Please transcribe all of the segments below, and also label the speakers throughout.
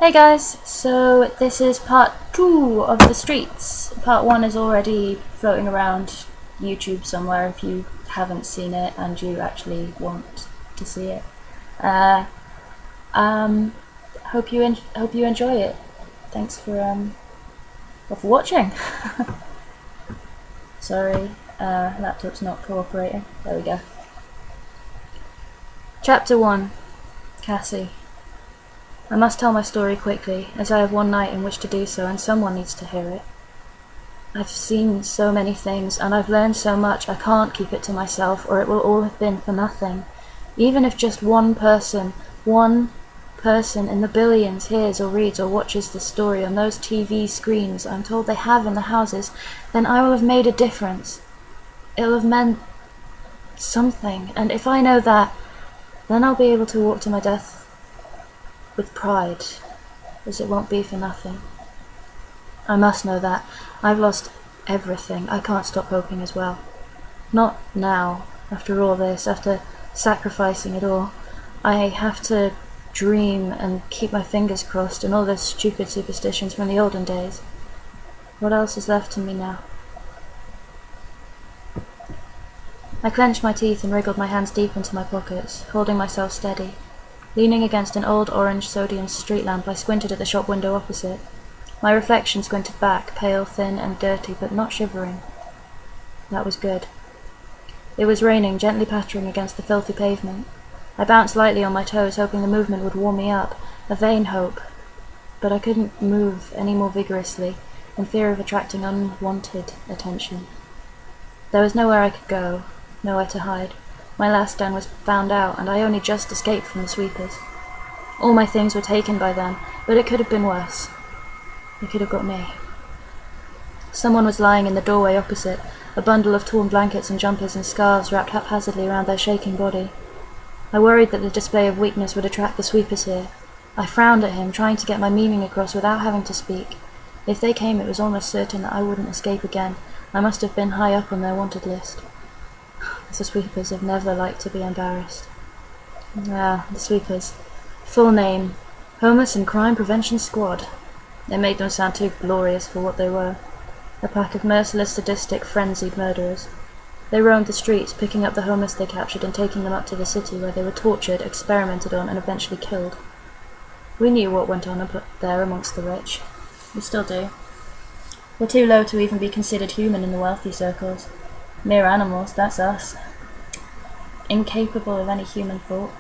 Speaker 1: Hey guys, so this is part 2 of The Streets. Part 1 is already floating around YouTube somewhere if you haven't seen it and you actually want to see it. Hope you enjoy it. Thanks for watching. Sorry, laptop's not cooperating. There we go. Chapter 1. Cassie. I must tell my story quickly, as I have one night in which to do so, and someone needs to hear it. I've seen so many things, and I've learned so much, I can't keep it to myself, or it will all have been for nothing. Even if just one person in the billions hears or reads or watches the story on those TV screens I'm told they have in the houses, then I will have made a difference. It'll have meant something, and if I know that, then I'll be able to walk to my death with pride, as it won't be for nothing. I must know that. I've lost everything. I can't stop hoping as well. Not now, after all this, after sacrificing it all. I have to dream and keep my fingers crossed and all those stupid superstitions from the olden days. What else is left to me now? I clenched my teeth and wriggled my hands deep into my pockets, holding myself steady. Leaning against an old orange sodium street lamp, I squinted at the shop window opposite. My reflection squinted back, pale, thin, and dirty, but not shivering. That was good. It was raining, gently pattering against the filthy pavement. I bounced lightly on my toes, hoping the movement would warm me up, a vain hope. But I couldn't move any more vigorously, in fear of attracting unwanted attention. There was nowhere I could go, nowhere to hide. My last den was found out, and I only just escaped from the sweepers. All my things were taken by them, but it could have been worse. They could have got me. Someone was lying in the doorway opposite, a bundle of torn blankets and jumpers and scarves wrapped haphazardly around their shaking body. I worried that the display of weakness would attract the sweepers here. I frowned at him, trying to get my meaning across without having to speak. If they came, it was almost certain that I wouldn't escape again. I must have been high up on their wanted list. The sweepers have never liked to be embarrassed. The sweepers. Full name: Homeless and Crime Prevention Squad. It made them sound too glorious for what they were. A pack of merciless, sadistic, frenzied murderers. They roamed the streets, picking up the homeless they captured and taking them up to the city, where they were tortured, experimented on, and eventually killed. We knew what went on up there amongst the rich. We still do. We're too low to even be considered human in the wealthy circles. Mere animals, that's us. Incapable of any human thought.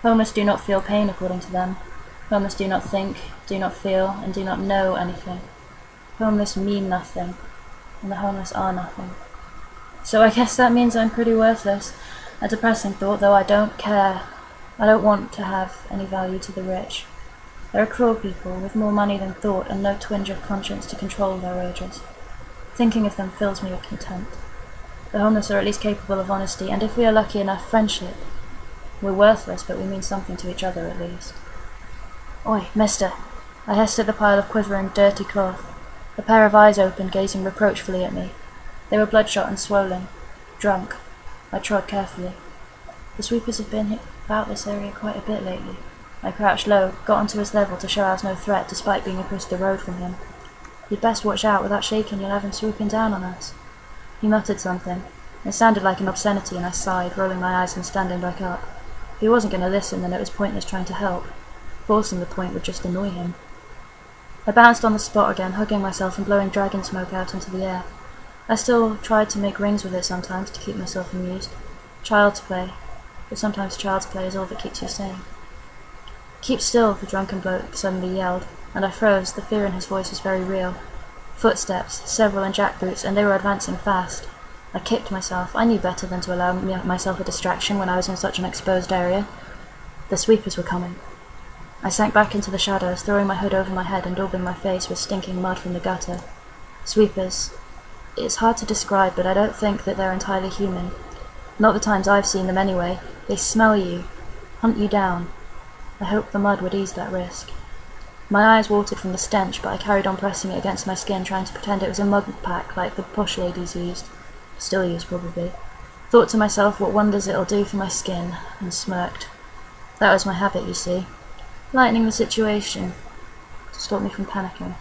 Speaker 1: Homeless do not feel pain according to them. Homeless do not think, do not feel, and do not know anything. Homeless mean nothing, and the homeless are nothing. So I guess that means I'm pretty worthless. A depressing thought, though I don't care. I don't want to have any value to the rich. They're cruel people, with more money than thought and no twinge of conscience to control their wages. Thinking of them fills me with contempt. The homeless are at least capable of honesty, and if we are lucky enough, friendship. We're worthless, but we mean something to each other at least. Oi, mister! I hissed at the pile of quivering, dirty cloth. A pair of eyes opened, gazing reproachfully at me. They were bloodshot and swollen. Drunk. I trod carefully. The sweepers have been about this area quite a bit lately. I crouched low, got onto his level to show I was no threat, despite being across the road from him. You'd best watch out, without shaking you'll have him swooping down on us. He muttered something. It sounded like an obscenity, and I sighed, rolling my eyes and standing back up. If he wasn't going to listen, then it was pointless trying to help. Forcing the point would just annoy him. I bounced on the spot again, hugging myself and blowing dragon smoke out into the air. I still tried to make rings with it sometimes to keep myself amused. Child's play. But sometimes child's play is all that keeps you sane. Keep still, the drunken bloke suddenly yelled, and I froze. The fear in his voice was very real. Footsteps, several in jackboots, and they were advancing fast. I kicked myself. I knew better than to allow myself a distraction when I was in such an exposed area. The sweepers were coming. I sank back into the shadows, throwing my hood over my head and daubing my face with stinking mud from the gutter. Sweepers. It's hard to describe, but I don't think that they're entirely human. Not the times I've seen them anyway. They smell you, hunt you down. I hoped the mud would ease that risk. My eyes watered from the stench, but I carried on pressing it against my skin, trying to pretend it was a mud pack like the posh ladies used. Still use, probably. Thought to myself what wonders it'll do for my skin, and smirked. That was my habit, you see. lightening the situation to stop me from panicking.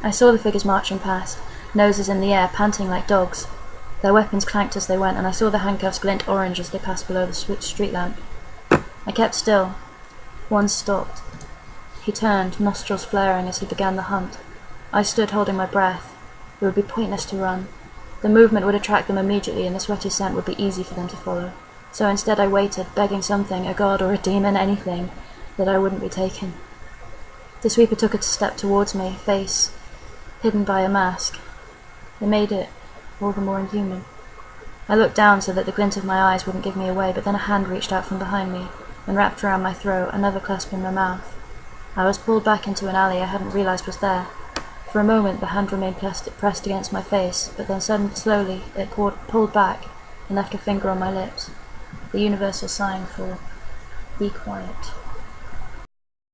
Speaker 1: I saw the figures marching past, noses in the air, panting like dogs. Their weapons clanked as they went, and I saw the handcuffs glint orange as they passed below the street lamp. I kept still. One stopped. He turned, nostrils flaring as he began the hunt. I stood holding my breath. It would be pointless to run. The movement would attract them immediately, and the sweaty scent would be easy for them to follow. So instead I waited, begging something, a god or a demon, anything, that I wouldn't be taken. The sweeper took a step towards me, face hidden by a mask. It made it all the more inhuman. I looked down so that the glint of my eyes wouldn't give me away, but then a hand reached out from behind me and wrapped around my throat, another clasp in my mouth. I was pulled back into an alley I hadn't realized was there. For a moment the hand remained pressed against my face, but then slowly it pulled back and left a finger on my lips, the universal sign for "be quiet."